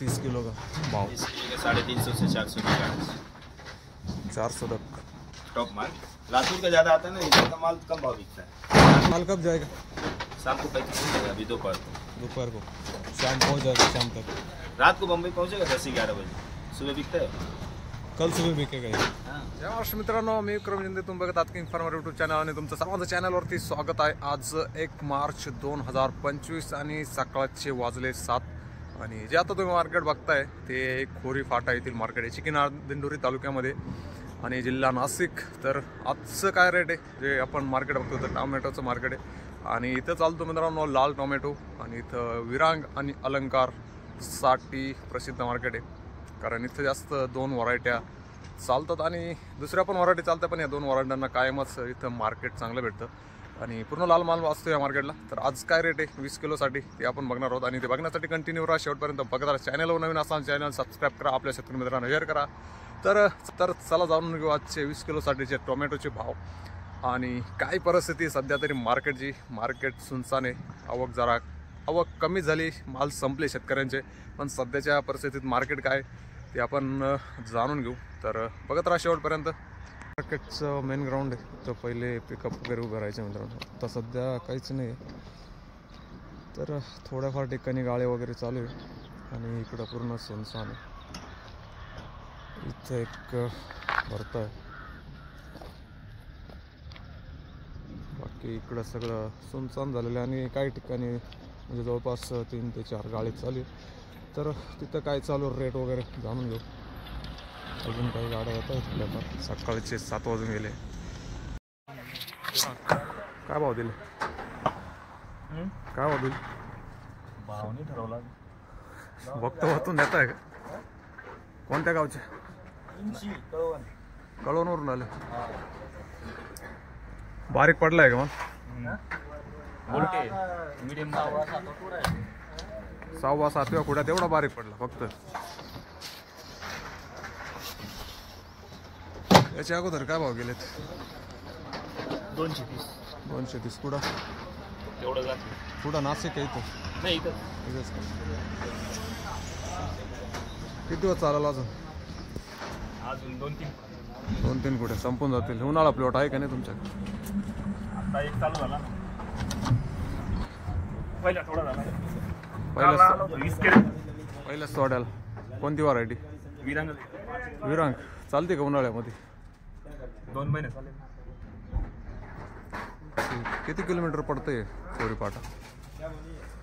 30 kilo का भाव 350 से 400 तक 400 तक टॉप माल। लातूर का ज़्यादा आता है ना, इधर का माल कम भाव बिकता है। माल कब जाएगा? शाम को 35 जाएगा, अभी दोपहर को शाम पहुंच जाएगा, शाम तक। रात को बम्बई पहुंचेगा 10-11 बजे, सुबह बिकता है। कल सुबह बिकेगा ये। जय महाराष्ट्र मित्रांनो, मी विक्रम शिंदे, तुम्ही बघत आहात इन्फॉर्मर यूट्यूब चॅनल आणि तुमचं सर्वांचं चॅनलवरती स्वागत आहे। आज 1 मार्च 2025 आणि सकाळचे वाजले 7 आणि जे आता तुम्ही मार्केट बघताय ते खोरी फाटा येथील मार्केट आहे, चिकिनाळ दिंडोरी तालुक्यामध्ये आणि जिल्हा नाशिक। तर आजचं काय रेट आहे जे आपण मार्केट बघतो तर टोमॅटोचं मार्केट आहे आणि इथं चालतो मित्रांनो लाल टोमॅटो आणि इथं विरांग आणि अलंकार साठी प्रसिद्ध मार्केट आहे, कारण इथं जास्त 2 व्हरायट्या चालतात आणि दुसऱ्या पण व्हरायटी चालतात, पण या 2 व्हरायट्यांना कायमच इथं मार्केट चांगलं भेटतं आणि पूर्ण लाल माल असतो या मार्केटला। तर आज काय रेट आहे 20 किलोसाठी ते आपण बघणार आहोत आणि ते बघण्यासाठी कंटिन्यू राहा शेवटपर्यंत बघत राहा। चॅनलवर नवीन असाल चॅनल सबस्क्राईब करा, आपल्या शेतकरी मित्रांना शेअर करा। तर चला जाणून घेऊ आजचे 20 किलोसाठीचे टोमॅटोचे भाव आणि काय परिस्थिती सध्या तरी मार्केटची। मार्केट सुनसान आहे, आवक कमी झाली, माल संपले शेतकऱ्यांचे, पण सध्याच्या परिस्थितीत मार्केट काय ते आपण जाणून घेऊ। तर बघत राहा शेवटपर्यंत। मार्केटचं मेन ग्राउंड आहे, तर पहिले पिकअप वगैरे उभं राहायचं मित्रांनो, आता सध्या काहीच नाही आहे। तर थोड्याफार ठिकाणी गाळे वगैरे चालू आहे आणि इकडं पूर्ण सुनसान आहे। इथं एक भरतं आहे, बाकी इकडं सगळं सुनसान झालेलं आहे आणि काही ठिकाणी म्हणजे जवळपास 3 ते 4 गाळे चालू आहे। तर तिथं काय चालू रेट वगैरे जाणून घेऊ। अजून काही गाड्या येत आहेत थोड्याफार, सकाळचे 7 वाजून गेले। काय भाव दिले? काय भाव दिले? भाव नाही ठरवला, वक्तव्यातून देत आहे का? कोणत्या गावचे? कळवणवरून आले। बारीक पडलाय का मग? मीडियम 6-7 कुड्यात एवढा बारीक पडला फक्त। याच्या अगोदर काय भाव गेलेत? 230 कुडा तेवढं जात कुडा नाशिक आहे इथं नाही, इथंच का? किती दिवस चालेल अजून? अजून 2-3 कुठे संपून जातील। उन्हाळा प्लॉट आहे का नाही तुमच्याकडे? आता एक चालू झाला, पहिला थोडा झाला, पहिल्याच तोड्याला कोणती व्हरायटी? विरांग चालते का उन्हाळ्यामध्ये? 2 महिने चालेल। किती किलोमीटर पडतंय खोरी फाटा?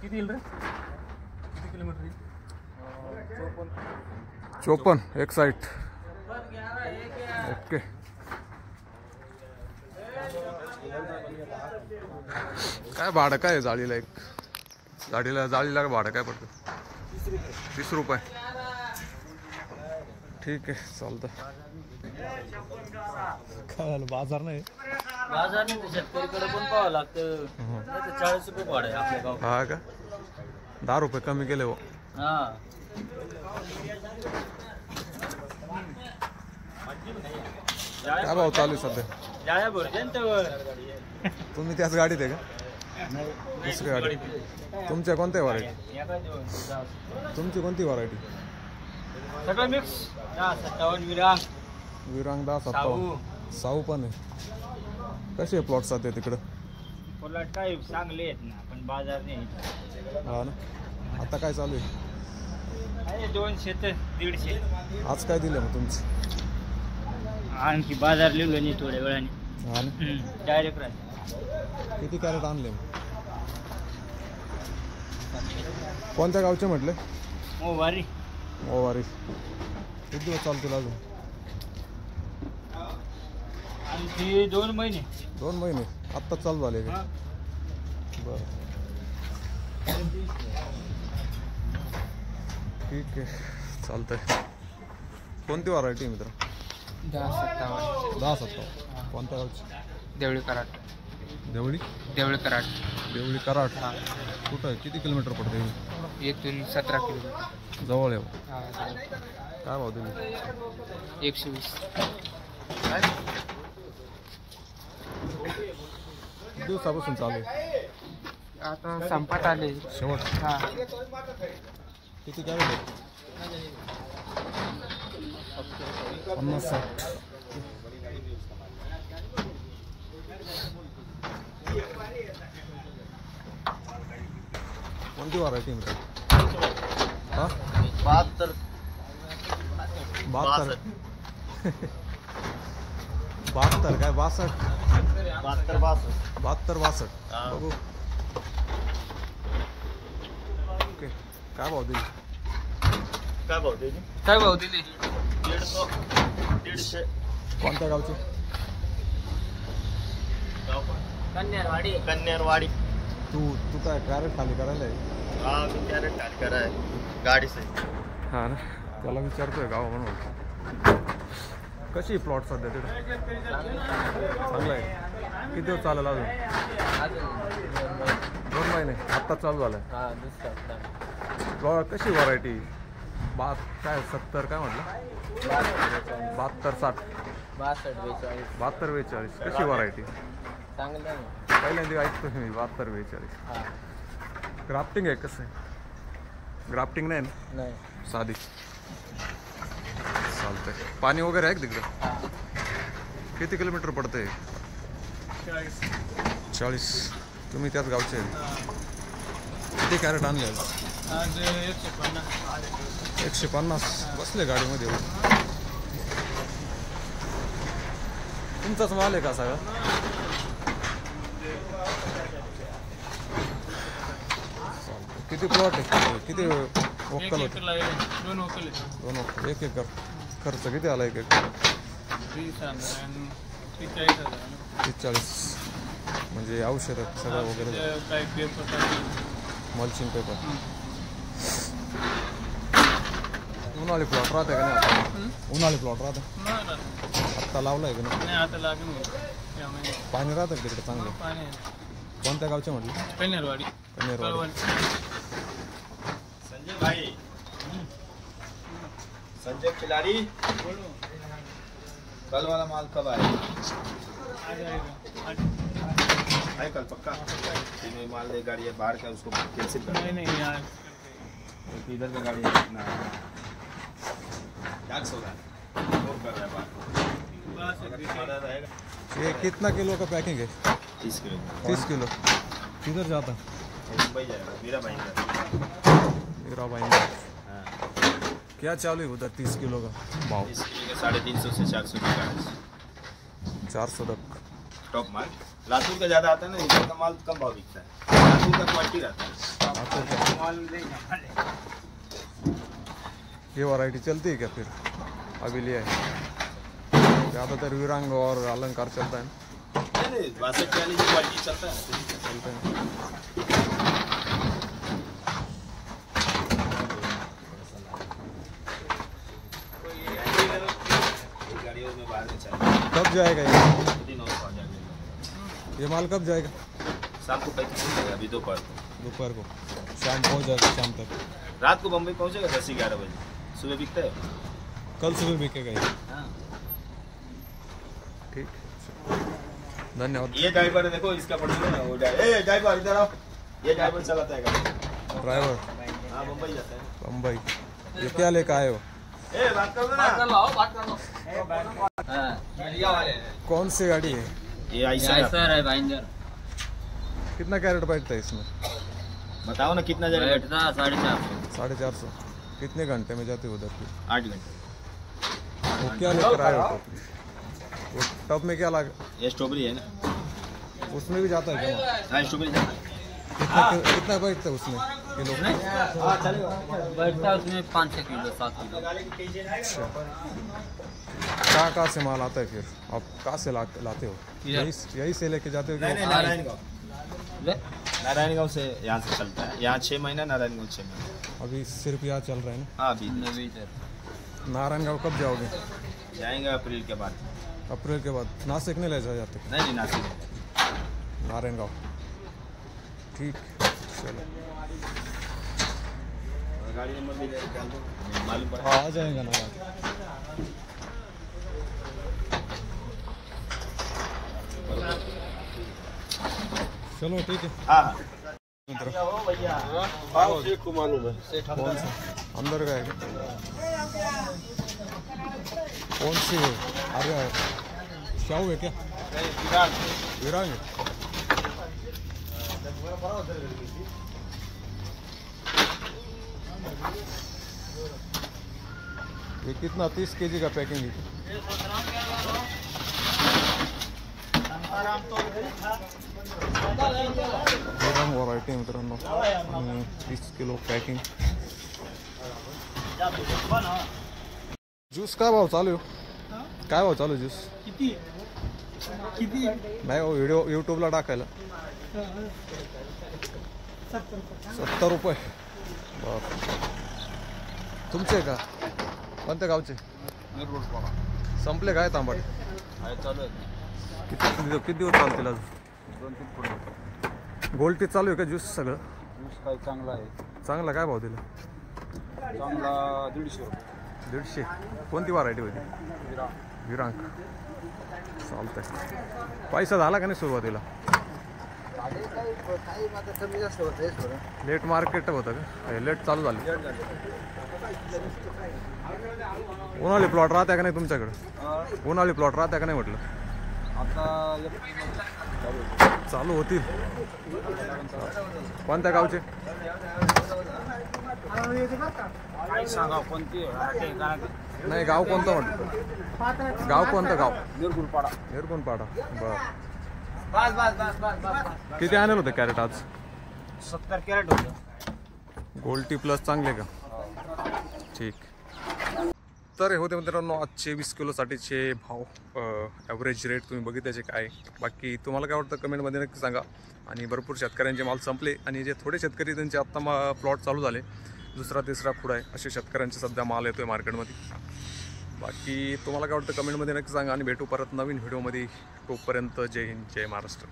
किती येईल रे? किती किलोमीटर येईल? 54 एक साईड। ओके, काय भाडं काय आहे जाळीला? एक जाळीला भाडं काय पडतं? 30 रुपये। ठीक आहे, चालतं। काय झालं? बाजार नाही शेतकरीकडे पण पाहावं लागतं, 40 रुपये भाडं आहे आपल्या गावात। हा का? 10 रुपये कमी केले हो। हा, काय भाव चालू आहे सध्या? तुम्ही त्याच गाडीत आहे का? दुसरी गाडी? तुमच्या कोणत्या व्हरायटी? तुमची कोणती व्हरायटी? सगळं मिक्स 57 विरांग 10-57 साऊ पण आहे। कसे प्लॉट सध्या तिकडं? प्लॉट काय चांगले आहेत ना, पण बाजार नाही। हा ना, आता काय चालू आहे? 200 ते 150। आज काय दिलं मग तुमचं? आणखी बाजार लिहिलं नाही थोड्या वेळाने। हा ना, डायरेक्ट राहते। किती कॅरेट आणले मग? कोणत्या गावचे म्हटले? वारी किती दिवस चालतील अजून? आणखी 2 महिने। 2 महिने आत्ताच चालू झाले का? बरं, ठीक आहे, चालतंय। कोणती व्हरायटी मित्र? 10-57 कोणत्या गावची? देवळी कराड कुठं आहे? किती किलोमीटर पडते? इथून 17 किलोमीटर जवळ आहे। हा, काय भाव दिले? 120। किती दिवसापासून चालू आहे? आता संपत आले शेवट। हा। किती कॅरेट आहे? पन्नास साठ कोणती व्हरायटी मिळते? हा 72 बहात्तर बहात्तर काय 62 बहात्तर 62 हा. बघू. ओके काय भाव दिली? काय भाव द्यायची? काय भाव दिली? 150 कोणत्या गावची? कन्यारवाडी. तू काय कॅरेट खाली करायला आहे? हा मी कॅरेट टाक कराय गाडी से. हा ना त्याला विचारतोय गाव म्हणून. कशी प्लॉट सध्या तिथे? चांगलं आहे. किती दिवस चालेल अजून? 2 महिने आत्ता चालू झालं. प्लॉट कशी व्हरायटी? काय 70 काय म्हटलं? 72 60 72 42 कशी व्हरायटी? पहिल्यांदा ऐकतोय मी 72 42. ग्राफ्टिंग आहे कसं आहे? ग्राफ्टिंग नाही ना? साधी चालतंय. पाणी वगैरे आहे का तिकडं? किती किलोमीटर पडतंय? 40. तुम्ही त्याच गावचे आहे? किती कॅरेट आणले आज? 150 बसले गाडीमध्ये. तुमचाच माल आहे का सगळा? किती प्लॉट आहे? किती वक्कल होते? 2 वकील 2 वक्कल. 1 एकर. खर्च किती आला 1 एकर? 40 म्हणजे औषध सगळं वगैरे मल्चिंग पेपर. उन्हाळी प्लॉट राहते का नाही आता? उन्हाळी प्लॉट राहते? आत्ता लावलाय का नाही? पाणी राहतं का तिकडे चांगलं? कोणत्या गावचे म्हटलं? कन्यारवाडी. संजय भाई, संजय खिलाड़ी, कल वाला माल कब आएगा? है कल पक्का? तीनों माल ले गाड़ी है बाहर का, उसको कैंसिल कर. नहीं यार तो इधर का गाड़ी है ना क्या सो रहा है और कर रहा है बात. ये कितना किलो का पैकिंग है? 30 किलो. 30 किलो. किधर जाता? मुंबई जाएगा मेरा भाई का. मेरा भाई. हाँ. क्या चालू है उधर 30 किलो का भाव? 30 किलो का 350 से 400 की गाड़ी. 400 तक. टॉप माल. लातूर का ज़्यादा आता है ना, इधर का माल कम भाव बिकता है. लातूर का क्वालिटी रहता है. ये वैरायटी चलती है क्या फिर? अभी लिया है ज़्यादातर विरांग और अलंकार चलता है ना? नहीं 62 की क्वालिटी चलता है. चलते हैं. गाड़ियों में बाहर में चलता है. कब जाएगा ये? दिन और आ जाएगा. ये माल कब जाएगा? शाम को 35 हो जाएगा. अभी दोपहर को. दोपहर को. शाम पहुँच जाएगा शाम तक. रात को बम्बई पहुंचेगा 10-11 बजे. सुबह बिकता है. कल सुबह बिकेगा ये. हाँ. ठीक. धन्यवाद. ये ड्राइवर है, देखो इसका पड़ता है वो ड्राइवर इधर आओ. ये ड्राइवर चलाता है गाड़ी. ड्राइवर हाँ बम्बई जाता है. बम्बई. ये क्या लेकर आए हो? बात कर लो ना. कौन सी गाड़ी है? ये आइसर है भाईंदर. कितना कैरेट बैठता है इसमें? बताओ ना कितना जगह. बैठता 450. 450. कितने घंटे में जाते हो उधर फिर? 8 घंटे. वो क्या लेकर आए हो? वो टब में क्या लगा? ये स्ट्रॉबेरी है ना. उसमें भी जाता है क्या? हाँ स्ट्रॉबेरी जाता है. कितना बैठता है उसमें किलो? बैठता उसमें 5-6 किलो 7 किलो. कहाँ से माल आता है फिर? आप कहाँ से लाते हो? यही से लेके जाते हो? नारायणगांव से यहाँ से चलता है. यहाँ 6 महीना, नारायणगांव 6 महीना. अभी सिर्फ यहाँ चल रहा है ना? हाँ अभी नारायणगांव कब जाओगे? जाएंगे अप्रैल के बाद. अप्रैल के बाद. नासिक नहीं ले जाते? नहीं नासिक. नारायणगांव. ठीक चलो. गाड़ी नंबर भी डाल दो, मालूम पड़ा. हाँ आ जाएगा ना. चलो ठीक है. हाँ मित्र. भैया. कौन सा? अंदर का है कौन सी है? अरे शाहू है क्या? विरांग है। ये कितना 30 kg का पैकिंग है? विरांग व्हरायटी मित्रांनो 30 किलो पॅकिंग। ज्यूस काय भाव चालू आहे? काय भाव चालू ज्यूस? किती नाही हो, व्हिडिओ यूट्यूबला टाकायला 70 रुपये। बाप, तुमचे का? कोणत्या गावचे? संपले काय तांबट? किती दिवस चालतील अजून? 2-3 पुढे गोल्टी चालू आहे का ज्यूस सगळं? ज्यूस काय चांगला आहे, चांगला काय भाव दिला? चांगला 150 रुपये। 150। कोणती व्हरायटी होती? विरांग। चालतंय। पैसा झाला का नाही सुरुवातीला? कमी जास्त होतं लेट मार्केट होतं का? लेट चालू झालं। उन्हाळी प्लॉट राहत्या का नाही तुमच्याकडे? उन्हाळी प्लॉट राहत्या का नाही म्हटलं? आता चालू होतील। कोणत्या गावचे? सांगा कोणती नाही, गाव कोणतं म्हटलं? गाव कोणतं गाव? निर्गुणपाडा। निर्गुणपाडा। बरं, किती आणलं होते कॅरेट आज? 70 कॅरेट होतं। गोल्टी प्लस चांगले का? ठीक। तर हे होते मित्रांनो आजचे 20 किलोसाठीचे भाव, ॲव्हरेज रेट तुम्ही बघितल्याचे काय। बाकी तुम्हाला काय वाटतं कमेंटमध्ये नक्की सांगा। आणि भरपूर शेतकऱ्यांचे माल संपले आणि जे थोडे शेतकरी त्यांचे आत्ता प्लॉट चालू झाले, दुसरा तिसरा पुढा आहे असे शेतकऱ्यांचे सध्या माल येतो आहे मार्केटमध्ये। बाकी तुम्हाला काय वाटतं कमेंटमध्ये नक्की सांगा आणि भेटू परत नवीन व्हिडिओमध्ये। तोपर्यंत जय हिंद, जय महाराष्ट्र।